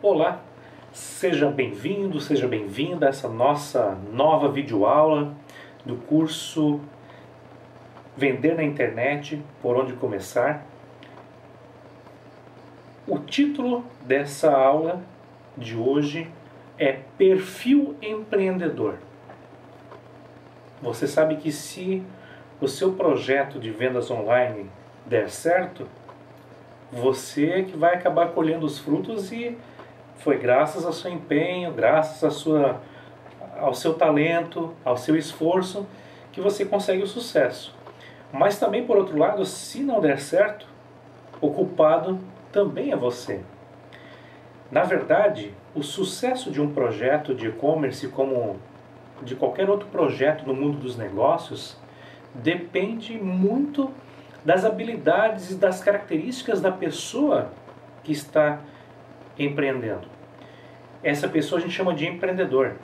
Olá, seja bem-vindo, seja bem-vinda a essa nossa nova videoaula do curso Vender na Internet, por onde começar. O título dessa aula de hoje é Perfil Empreendedor. Você sabe que se o seu projeto de vendas online der certo, você é que vai acabar colhendo os frutos e foi graças ao seu empenho, graças ao seu talento, ao seu esforço, que você consegue o sucesso. Mas também, por outro lado, se não der certo, o culpado também é você. Na verdade, o sucesso de um projeto de e-commerce, como de qualquer outro projeto no mundo dos negócios, depende muito das habilidades e das características da pessoa que está empreendendo. Essa pessoa a gente chama de empreendedor.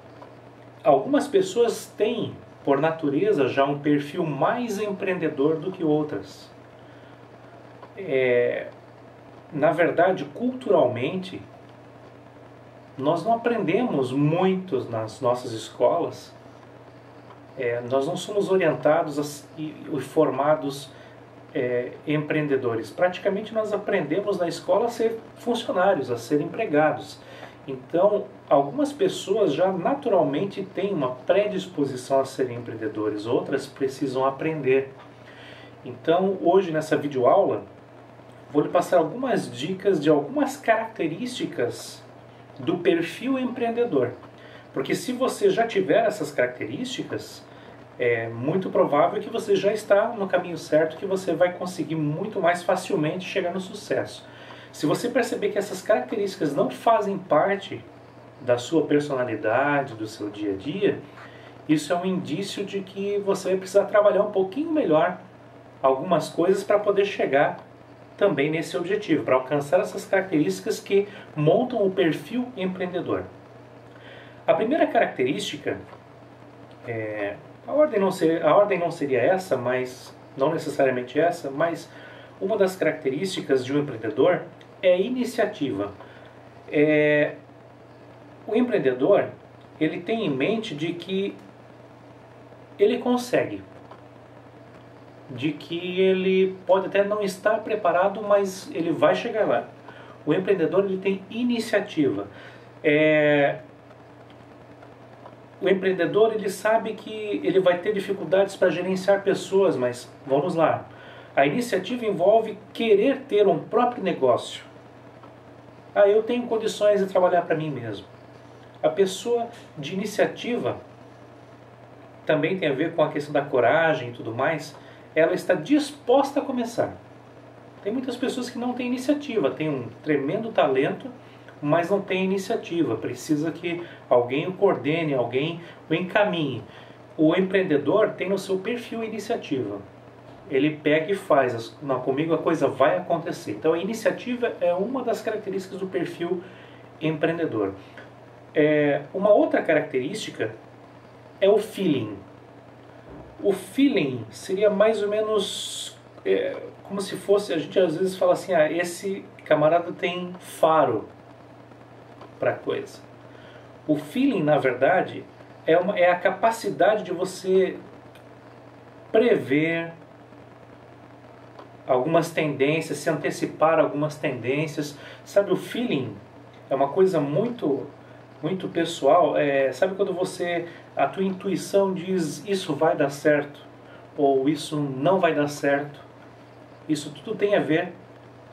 Algumas pessoas têm, por natureza, já um perfil mais empreendedor do que outras. Na verdade, culturalmente, nós não aprendemos muito nas nossas escolas. Nós não somos orientados e formados empreendedores. Praticamente nós aprendemos na escola a ser funcionários, a ser empregados. Então, algumas pessoas já naturalmente têm uma predisposição a serem empreendedores, outras precisam aprender. Então, hoje nessa videoaula, vou lhe passar algumas dicas de algumas características do perfil empreendedor. Porque se você já tiver essas características, é muito provável que você já está no caminho certo, que você vai conseguir muito mais facilmente chegar no sucesso. Se você perceber que essas características não fazem parte da sua personalidade, do seu dia a dia, isso é um indício de que você vai precisar trabalhar um pouquinho melhor algumas coisas para poder chegar também nesse objetivo, para alcançar essas características que montam o perfil empreendedor. A primeira característica a ordem não seria essa, mas não necessariamente essa, mas uma das características de um empreendedor é a iniciativa. O empreendedor, ele tem em mente de que ele consegue, de que ele pode até não estar preparado, mas ele vai chegar lá. O empreendedor, ele tem iniciativa. O empreendedor, ele sabe que ele vai ter dificuldades para gerenciar pessoas, mas vamos lá. A iniciativa envolve querer ter um próprio negócio. Eu tenho condições de trabalhar para mim mesmo. A pessoa de iniciativa também tem a ver com a questão da coragem e tudo mais. Ela está disposta a começar. Tem muitas pessoas que não têm iniciativa, têm um tremendo talento, mas não tem iniciativa, precisa que alguém o coordene, alguém o encaminhe. O empreendedor tem no seu perfil iniciativa. Ele pega e faz, não, comigo a coisa vai acontecer. Então a iniciativa é uma das características do perfil empreendedor. Uma outra característica é o feeling. O feeling seria mais ou menos como se fosse, a gente às vezes fala assim, esse camarada tem faro para a coisa. O feeling, na verdade, é a capacidade de você prever algumas tendências, se antecipar a algumas tendências. Sabe, o feeling é uma coisa muito, muito pessoal. Sabe quando a tua intuição diz isso vai dar certo ou isso não vai dar certo? Isso tudo tem a ver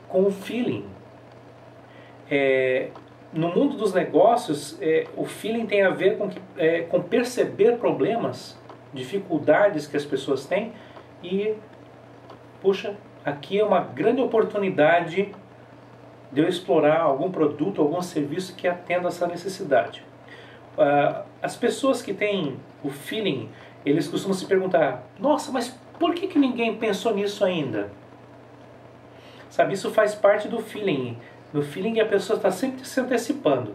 com o feeling. No mundo dos negócios, o feeling tem a ver com perceber problemas, dificuldades que as pessoas têm e, puxa, aqui é uma grande oportunidade de eu explorar algum produto, algum serviço que atenda essa necessidade. As pessoas que têm o feeling, eles costumam se perguntar, nossa, mas por que ninguém pensou nisso ainda? Sabe, isso faz parte do feeling. No feeling a pessoa está sempre se antecipando.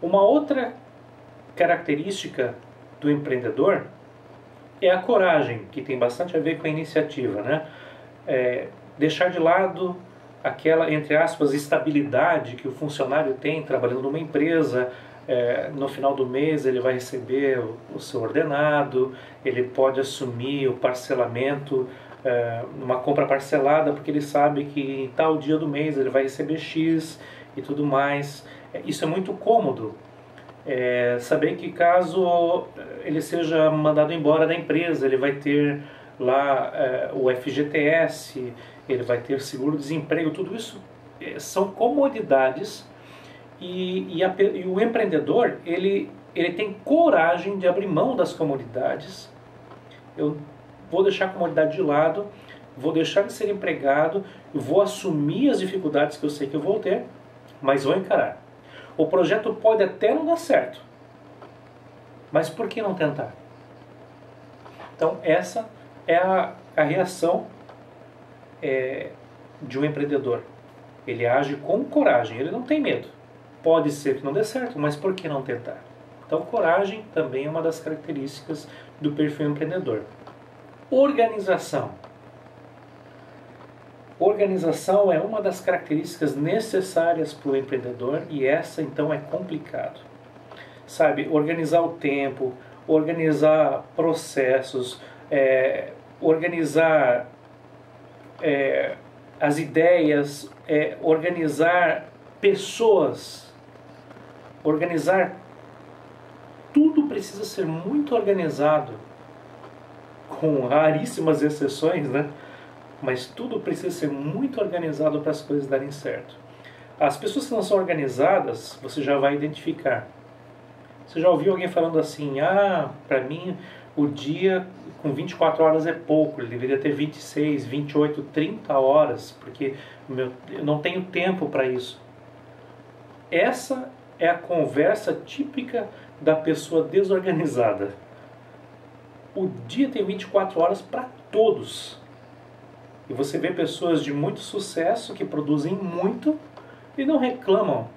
Uma outra característica do empreendedor é a coragem, que tem bastante a ver com a iniciativa, né? Deixar de lado aquela, entre aspas, estabilidade que o funcionário tem trabalhando numa empresa. No final do mês ele vai receber o seu ordenado, ele pode assumir o parcelamento, numa compra parcelada, porque ele sabe que em tal dia do mês ele vai receber X e tudo mais. Isso é muito cômodo. Saber que caso ele seja mandado embora da empresa, ele vai ter lá o FGTS, ele vai ter seguro-desemprego, tudo isso são comodidades, e o empreendedor, ele tem coragem de abrir mão das comodidades. Eu vou deixar a comodidade de lado, vou deixar de ser empregado, vou assumir as dificuldades que eu sei que eu vou ter, mas vou encarar. O projeto pode até não dar certo, mas por que não tentar? Então essa é a reação de um empreendedor. Ele age com coragem, ele não tem medo. Pode ser que não dê certo, mas por que não tentar? Então coragem também é uma das características do perfil empreendedor. Organização. Organização é uma das características necessárias para o empreendedor, e essa então é complicado. Sabe, organizar o tempo, organizar processos, organizar as ideias, organizar pessoas, organizar tudo precisa ser muito organizado, com raríssimas exceções, né? Mas tudo precisa ser muito organizado para as coisas darem certo. As pessoas que não são organizadas, você já vai identificar. Você já ouviu alguém falando assim: para mim o dia com 24 horas é pouco, ele deveria ter 26, 28, 30 horas, porque eu não tenho tempo para isso. Essa é a conversa típica da pessoa desorganizada. O dia tem 24 horas para todos. E você vê pessoas de muito sucesso que produzem muito e não reclamam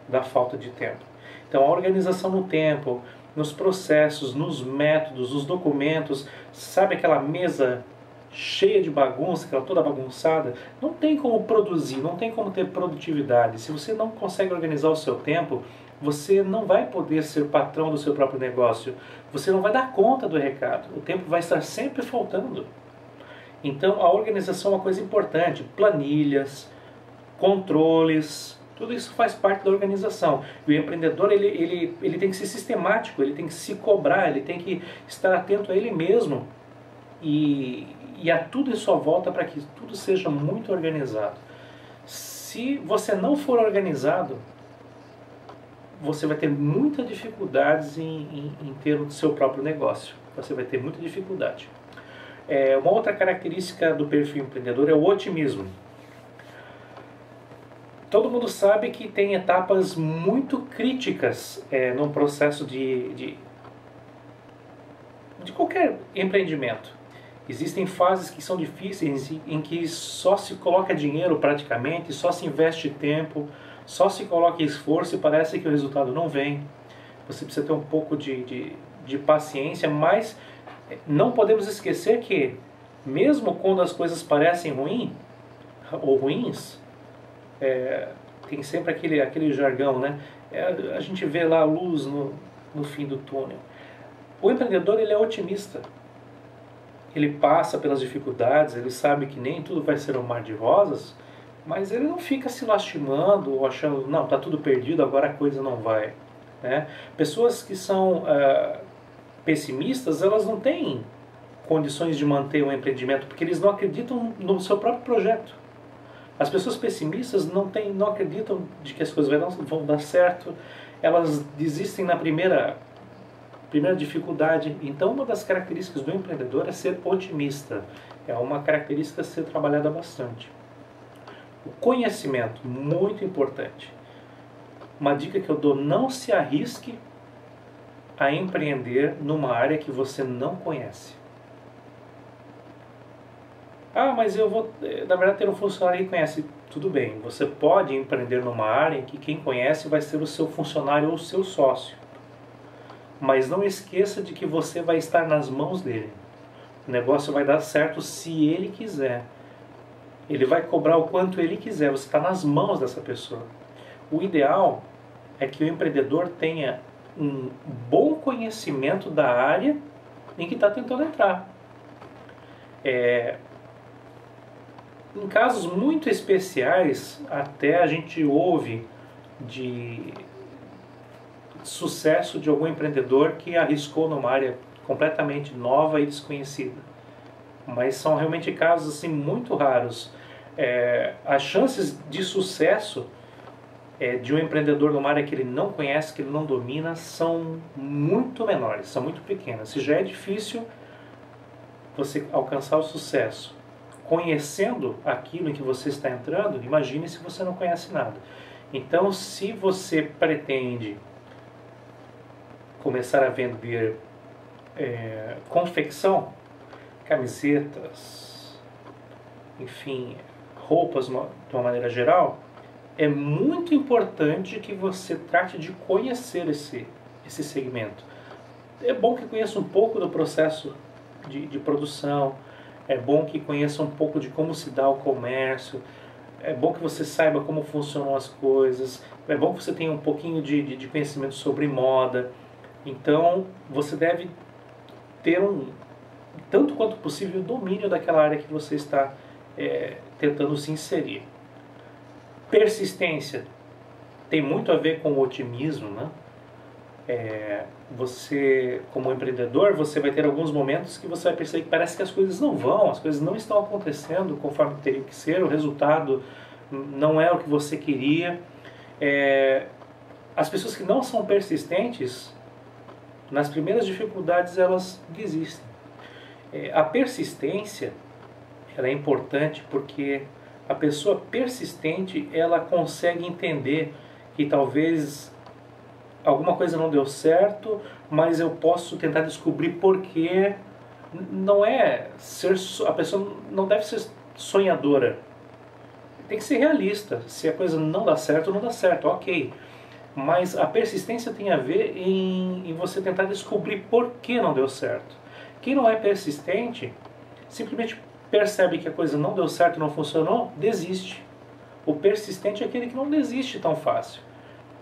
da falta de tempo. Então a organização no tempo, nos processos, nos métodos, nos documentos, sabe aquela mesa cheia de bagunça, aquela toda bagunçada? Não tem como produzir, não tem como ter produtividade. Se você não consegue organizar o seu tempo, você não vai poder ser patrão do seu próprio negócio. Você não vai dar conta do recado. O tempo vai estar sempre faltando. Então a organização é uma coisa importante. Planilhas, controles, tudo isso faz parte da organização. E o empreendedor ele tem que ser sistemático, ele tem que se cobrar, ele tem que estar atento a ele mesmo. E a tudo em sua volta para que tudo seja muito organizado. Se você não for organizado, você vai ter muitas dificuldades em ter o seu próprio negócio. Você vai ter muita dificuldade. Uma outra característica do perfil empreendedor é o otimismo. Todo mundo sabe que tem etapas muito críticas num processo de qualquer empreendimento. Existem fases que são difíceis, em que só se coloca dinheiro praticamente, só se investe tempo, só se coloca esforço e parece que o resultado não vem. Você precisa ter um pouco de paciência, mas não podemos esquecer que, mesmo quando as coisas parecem ruins, tem sempre aquele jargão, né? A gente vê lá a luz no fim do túnel. O empreendedor, ele é otimista. Ele passa pelas dificuldades, ele sabe que nem tudo vai ser um mar de rosas, mas ele não fica se lastimando ou achando, não, está tudo perdido, agora a coisa não vai. Né? Pessoas que são pessimistas, elas não têm condições de manter um empreendimento, porque eles não acreditam no seu próprio projeto. As pessoas pessimistas não acreditam de que as coisas vão dar certo, elas desistem na primeira dificuldade. Então uma das características do empreendedor é ser otimista. É uma característica a ser trabalhada bastante. O conhecimento, muito importante. Uma dica que eu dou: não se arrisque a empreender numa área que você não conhece. Mas eu vou, na verdade, ter um funcionário que conhece. Tudo bem, você pode empreender numa área em que quem conhece vai ser o seu funcionário ou o seu sócio. Mas não esqueça de que você vai estar nas mãos dele. O negócio vai dar certo se ele quiser. Ele vai cobrar o quanto ele quiser, você está nas mãos dessa pessoa. O ideal é que o empreendedor tenha um bom conhecimento da área em que está tentando entrar. Em casos muito especiais, até a gente ouve de sucesso de algum empreendedor que arriscou numa área completamente nova e desconhecida. Mas são realmente casos assim, muito raros. As chances de sucesso de um empreendedor numa área que ele não conhece, que ele não domina, são muito menores, são muito pequenas. Se já é difícil você alcançar o sucesso conhecendo aquilo em que você está entrando, imagine se você não conhece nada. Então, se você pretende começar a vender confecção, camisetas, enfim, roupas de uma maneira geral, é muito importante que você trate de conhecer esse segmento. É bom que conheça um pouco do processo de produção, é bom que conheça um pouco de como se dá o comércio, é bom que você saiba como funcionam as coisas, é bom que você tenha um pouquinho de conhecimento sobre moda. Então, você deve ter tanto quanto possível, domínio daquela área que você está tentando se inserir. Persistência tem muito a ver com o otimismo, né? Você, como empreendedor, você vai ter alguns momentos que você vai perceber que parece que as coisas não vão, as coisas não estão acontecendo conforme teriam que ser, o resultado não é o que você queria. As pessoas que não são persistentes, nas primeiras dificuldades elas desistem. A persistência, ela é importante porque a pessoa persistente, ela consegue entender que talvez alguma coisa não deu certo, mas eu posso tentar descobrir por quê. Não a pessoa não deve ser sonhadora. Tem que ser realista. Se a coisa não dá certo, não dá certo, ok. Mas a persistência tem a ver em você tentar descobrir por que não deu certo. Quem não é persistente, simplesmente percebe que a coisa não deu certo, não funcionou, desiste. O persistente é aquele que não desiste tão fácil.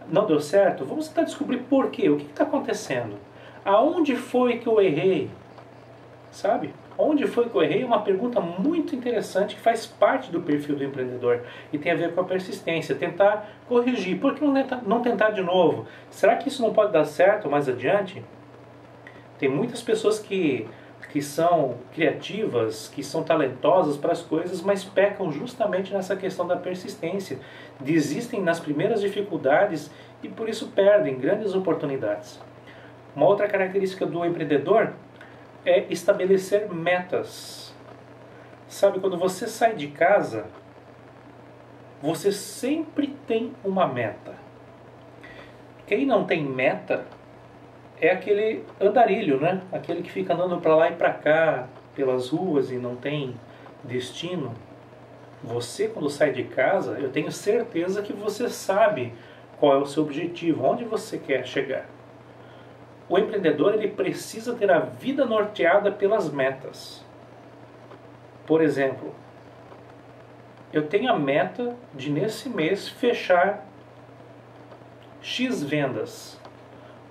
Não deu certo? Vamos tentar descobrir por quê, o que está acontecendo. Aonde foi que eu errei? Sabe? Onde foi que eu errei? É uma pergunta muito interessante que faz parte do perfil do empreendedor e tem a ver com a persistência, tentar corrigir. Por que não tentar de novo? Será que isso não pode dar certo mais adiante? Tem muitas pessoas que são criativas, que são talentosas para as coisas, mas pecam justamente nessa questão da persistência. Desistem nas primeiras dificuldades e por isso perdem grandes oportunidades. Uma outra característica do empreendedor é estabelecer metas. Sabe, quando você sai de casa, você sempre tem uma meta. Quem não tem meta é aquele andarilho, né? Aquele que fica andando para lá e para cá pelas ruas e não tem destino. Você, quando sai de casa, eu tenho certeza que você sabe qual é o seu objetivo, onde você quer chegar. O empreendedor, ele precisa ter a vida norteada pelas metas. Por exemplo, eu tenho a meta de nesse mês fechar X vendas.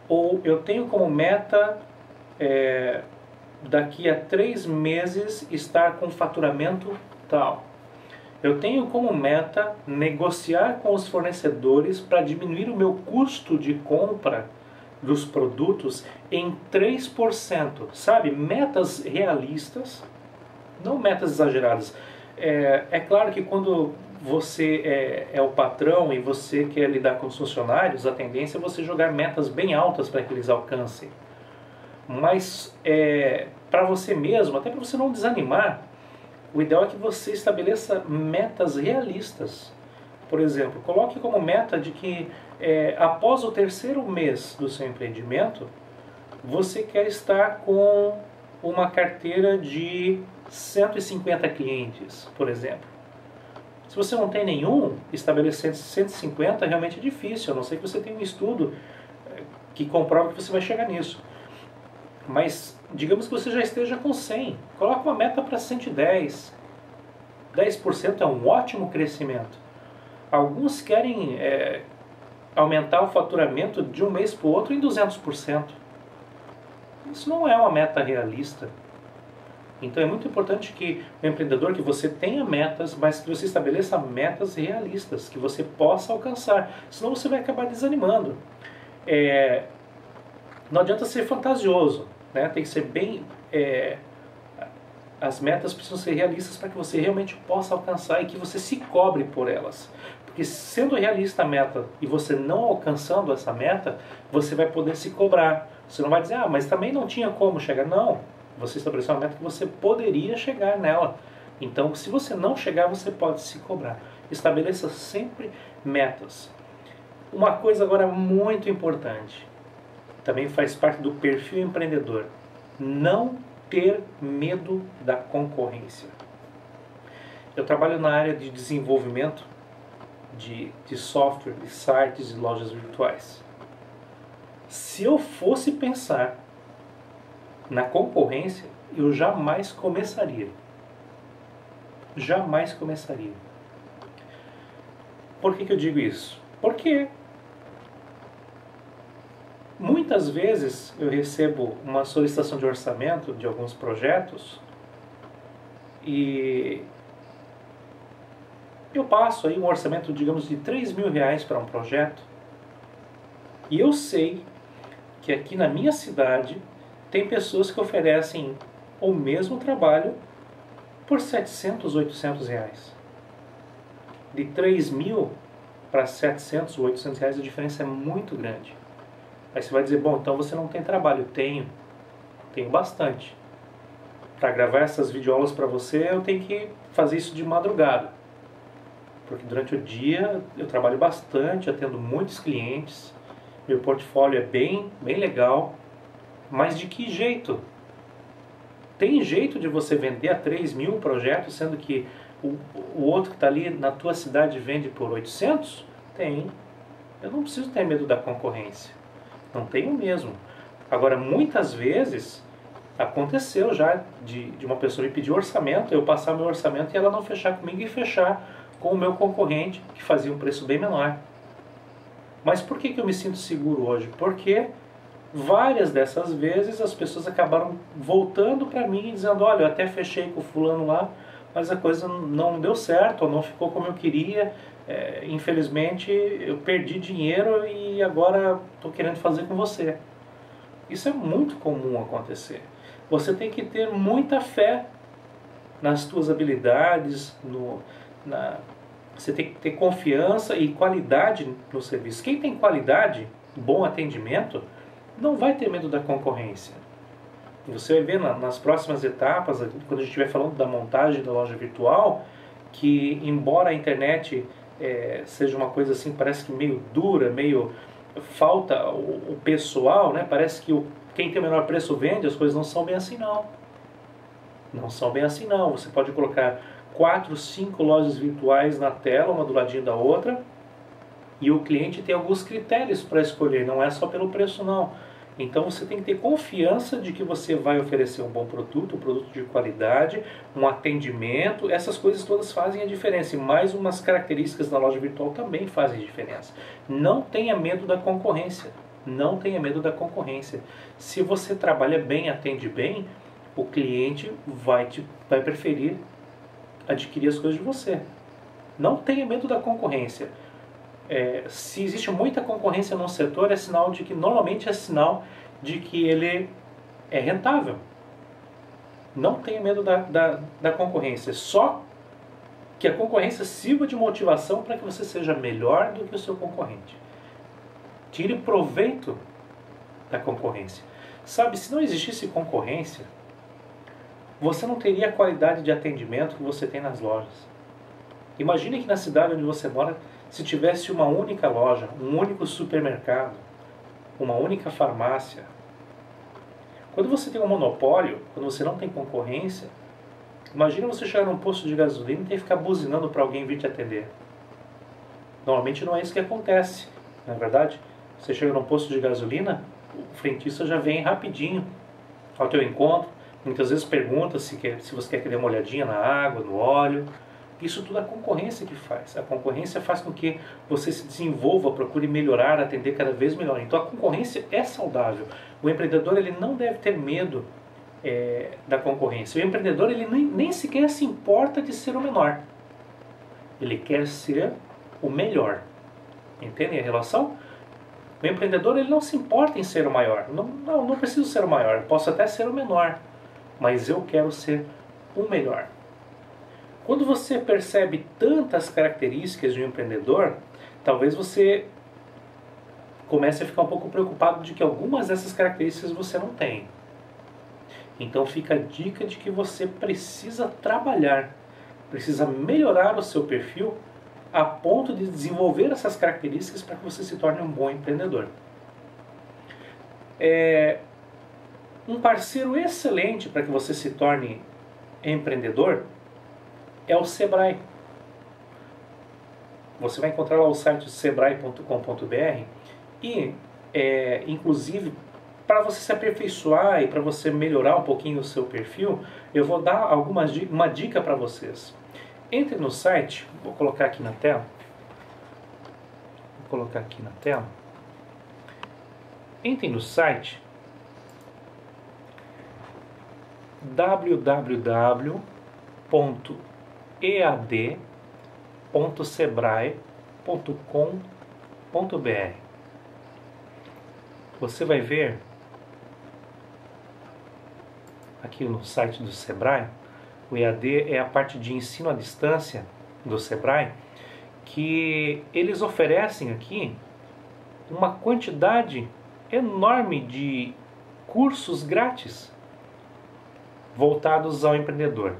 Ou eu tenho como meta daqui a 3 meses estar com faturamento tal. Eu tenho como meta negociar com os fornecedores para diminuir o meu custo de compra dos produtos em 3%. Sabe? Metas realistas, não metas exageradas. É claro que quando você é o patrão e você quer lidar com os funcionários, a tendência é você jogar metas bem altas para que eles alcancem. Mas para você mesmo, até para você não desanimar, o ideal é que você estabeleça metas realistas. Por exemplo, coloque como meta de que após o 3º mês do seu empreendimento, você quer estar com uma carteira de 150 clientes, por exemplo. Se você não tem nenhum, estabelecer 150 realmente é difícil, a não ser que você tenha um estudo que comprova que você vai chegar nisso. Mas digamos que você já esteja com 100, coloque uma meta para 110. 10% é um ótimo crescimento. Alguns querem aumentar o faturamento de um mês para o outro em 200%. Isso não é uma meta realista. Então é muito importante que o empreendedor, que você tenha metas, mas que você estabeleça metas realistas, que você possa alcançar. Senão você vai acabar desanimando. Não adianta ser fantasioso, né? Tem que ser bem... as metas precisam ser realistas para que você realmente possa alcançar e que você se cobre por elas. Porque sendo realista a meta e você não alcançando essa meta, você vai poder se cobrar. Você não vai dizer, mas também não tinha como chegar. Não, você estabeleceu uma meta que você poderia chegar nela. Então, se você não chegar, você pode se cobrar. Estabeleça sempre metas. Uma coisa agora muito importante, também faz parte do perfil empreendedor. Não ter medo da concorrência. Eu trabalho na área de desenvolvimento de software, de sites e lojas virtuais. Se eu fosse pensar na concorrência, eu jamais começaria. Jamais começaria. Por que eu digo isso? Porque muitas vezes eu recebo uma solicitação de orçamento de alguns projetos e eu passo aí um orçamento, digamos, de R$3.000 para um projeto e eu sei que aqui na minha cidade tem pessoas que oferecem o mesmo trabalho por R$700, R$800. De 3.000 para 700, R$800 a diferença é muito grande. Aí você vai dizer, bom, então você não tem trabalho. Tenho bastante. Para gravar essas videoaulas para você, eu tenho que fazer isso de madrugada. Porque durante o dia eu trabalho bastante, atendo muitos clientes, meu portfólio é bem legal. Mas de que jeito? Tem jeito de você vender a 3.000 projetos, sendo que o outro que está ali na tua cidade vende por 800? Tem. Eu não preciso ter medo da concorrência. Não tenho mesmo. Agora, muitas vezes, aconteceu já de uma pessoa me pedir orçamento, eu passar meu orçamento e ela não fechar comigo e fechar com o meu concorrente, que fazia um preço bem menor. Mas por que eu me sinto seguro hoje? Porque várias dessas vezes as pessoas acabaram voltando para mim e dizendo, olha, eu até fechei com o fulano lá, mas a coisa não deu certo, ou não ficou como eu queria, infelizmente eu perdi dinheiro e agora estou querendo fazer com você. Isso é muito comum acontecer. Você tem que ter muita fé nas tuas habilidades, você tem que ter confiança e qualidade no serviço. Quem tem qualidade, bom atendimento, não vai ter medo da concorrência. Você vai ver nas próximas etapas, quando a gente estiver falando da montagem da loja virtual, que embora a internet seja uma coisa assim, parece que meio dura, meio falta o pessoal, né? Parece que quem tem o menor preço vende, as coisas não são bem assim não. Não são bem assim não. Você pode colocar 4, 5 lojas virtuais na tela, uma do ladinho da outra, e o cliente tem alguns critérios para escolher, não é só pelo preço não. Então você tem que ter confiança de que você vai oferecer um bom produto, um produto de qualidade, um atendimento, essas coisas todas fazem a diferença. E mais umas características da loja virtual também fazem diferença. Não tenha medo da concorrência. Não tenha medo da concorrência. Se você trabalha bem, atende bem, o cliente vai preferir adquirir as coisas de você. Não tenha medo da concorrência. Se existe muita concorrência num setor, é sinal de que, normalmente é sinal de que ele é rentável. Não tenha medo da concorrência, só que a concorrência sirva de motivação para que você seja melhor do que o seu concorrente. Tire proveito da concorrência. Sabe, se não existisse concorrência, você não teria a qualidade de atendimento que você tem nas lojas. Imagine que na cidade onde você mora, se tivesse uma única loja, um único supermercado, uma única farmácia. Quando você tem um monopólio, quando você não tem concorrência, imagina você chegar num posto de gasolina e ter que ficar buzinando para alguém vir te atender. Normalmente não é isso que acontece, não é verdade? Você chega num posto de gasolina, o frentista já vem rapidinho ao teu encontro, muitas vezes pergunta se você quer que dê uma olhadinha na água, no óleo. Isso tudo a concorrência que faz. A concorrência faz com que você se desenvolva, procure melhorar, atender cada vez melhor. Então a concorrência é saudável. O empreendedor ele não deve ter medo da concorrência. O empreendedor ele nem sequer se importa de ser o menor. Ele quer ser o melhor. Entendem a relação? O empreendedor ele não se importa em ser o maior. Não preciso ser o maior. Eu posso até ser o menor. Mas eu quero ser o melhor. Quando você percebe tantas características de um empreendedor, talvez você comece a ficar um pouco preocupado de que algumas dessas características você não tem. Então fica a dica de que você precisa trabalhar, precisa melhorar o seu perfil a ponto de desenvolver essas características para que você se torne um bom empreendedor. Um parceiro excelente para que você se torne empreendedor é o Sebrae. Você vai encontrar lá o site sebrae.com.br e, inclusive, para você se aperfeiçoar e para você melhorar um pouquinho o seu perfil, eu vou dar uma dica para vocês. Entre no site, vou colocar aqui na tela. Entre no site www.ead.sebrae.com.br. Você vai ver aqui no site do Sebrae, o EAD é a parte de ensino à distância do Sebrae, que eles oferecem aqui uma quantidade enorme de cursos grátis voltados ao empreendedor.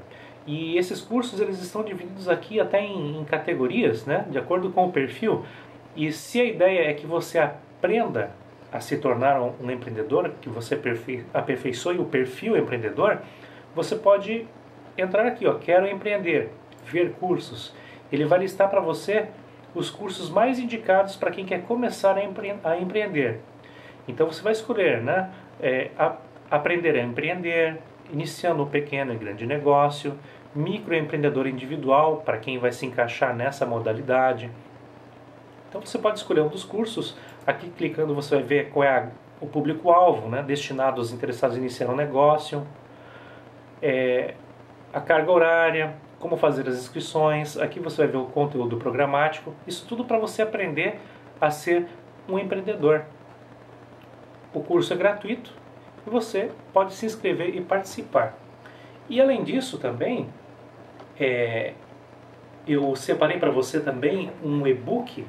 E esses cursos eles estão divididos aqui até em categorias, né, de acordo com o perfil. E se a ideia é que você aprenda a se tornar um empreendedor, que você aperfeiçoe o perfil empreendedor, você pode entrar aqui, quero empreender, ver cursos. Ele vai listar para você os cursos mais indicados para quem quer começar a empreender. Então você vai escolher, né, aprender a empreender, iniciando um pequeno e grande negócio, microempreendedor individual, para quem vai se encaixar nessa modalidade. Então você pode escolher um dos cursos. Aqui clicando você vai ver qual é o público-alvo, né, destinado aos interessados em iniciar um negócio, a carga horária, como fazer as inscrições. Aqui você vai ver o conteúdo programático. Isso tudo para você aprender a ser um empreendedor. O curso é gratuito e você pode se inscrever e participar. E além disso também, eu separei para você também um e-book,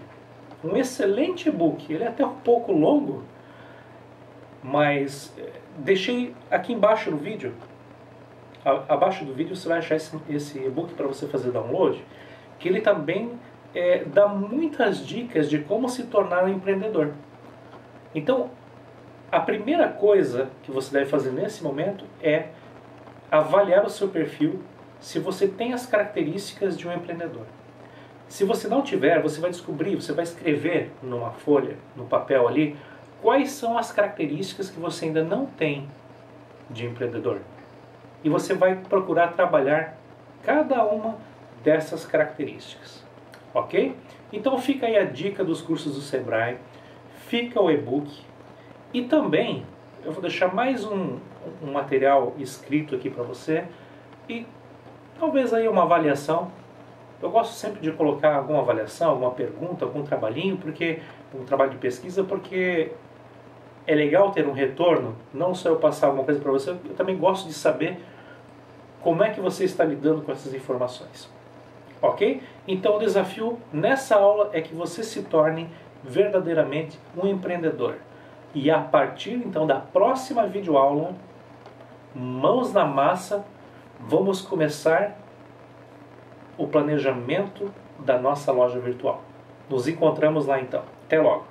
um excelente e-book. Ele é até um pouco longo, mas deixei aqui embaixo no vídeo. Abaixo do vídeo você vai achar esse e-book para você fazer download, que ele também dá muitas dicas de como se tornar um empreendedor. Então, a primeira coisa que você deve fazer nesse momento é avaliar o seu perfil, se você tem as características de um empreendedor. Se você não tiver, você vai descobrir, você vai escrever numa folha, no papel ali, quais são as características que você ainda não tem de empreendedor. E você vai procurar trabalhar cada uma dessas características. Ok? Então fica aí a dica dos cursos do Sebrae, fica o e-book e também eu vou deixar mais um material escrito aqui para você e talvez aí uma avaliação. Eu gosto sempre de colocar alguma avaliação, alguma pergunta, algum trabalhinho, um trabalho de pesquisa, porque é legal ter um retorno, não só eu passar alguma coisa para você, eu também gosto de saber como é que você está lidando com essas informações. Ok? Então o desafio nessa aula é que você se torne verdadeiramente um empreendedor. E a partir então da próxima videoaula, mãos na massa, vamos começar o planejamento da nossa loja virtual. Nos encontramos lá então. Até logo!